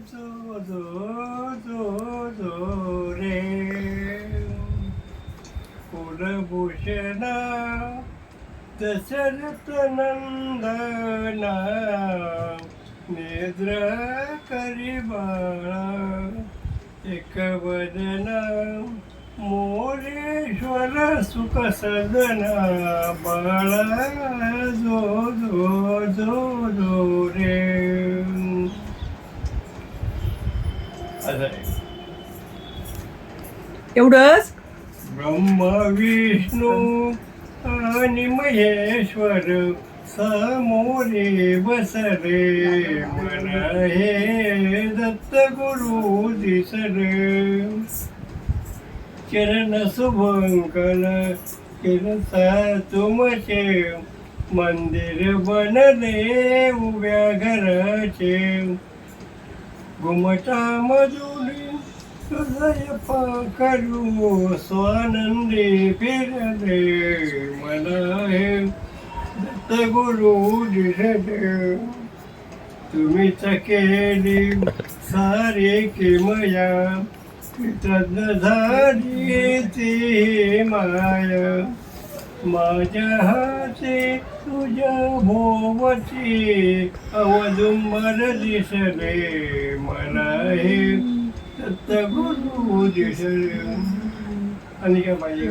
जो जो जो जो रे कुलभूषण दशरथ नंदना निद्र करी बाळा एक वदना मोरेश्वर सुख सदना बाळा जो जो जो जो रे असं आहे. एवढंच. ब्रह्मा विष्णू आणि महेश्वर समोरे बसले मला हे दत्त गुरु दिसले चरण शुभंकर किरता तुमचे मंदिर बनले उभ्या घराचे घुमटा मधुरी हृदय करू स्वानंदी फिरले मला हे दत्त गुरु दिसले तुम्हीच केली सारी किमया कृतज्ञ झाली ती माया माझ्या हाती तुझ्या भोवती अवदुंबर दिसले मला हे दत्त गुरु दिसले. आणि काय पाहिजे?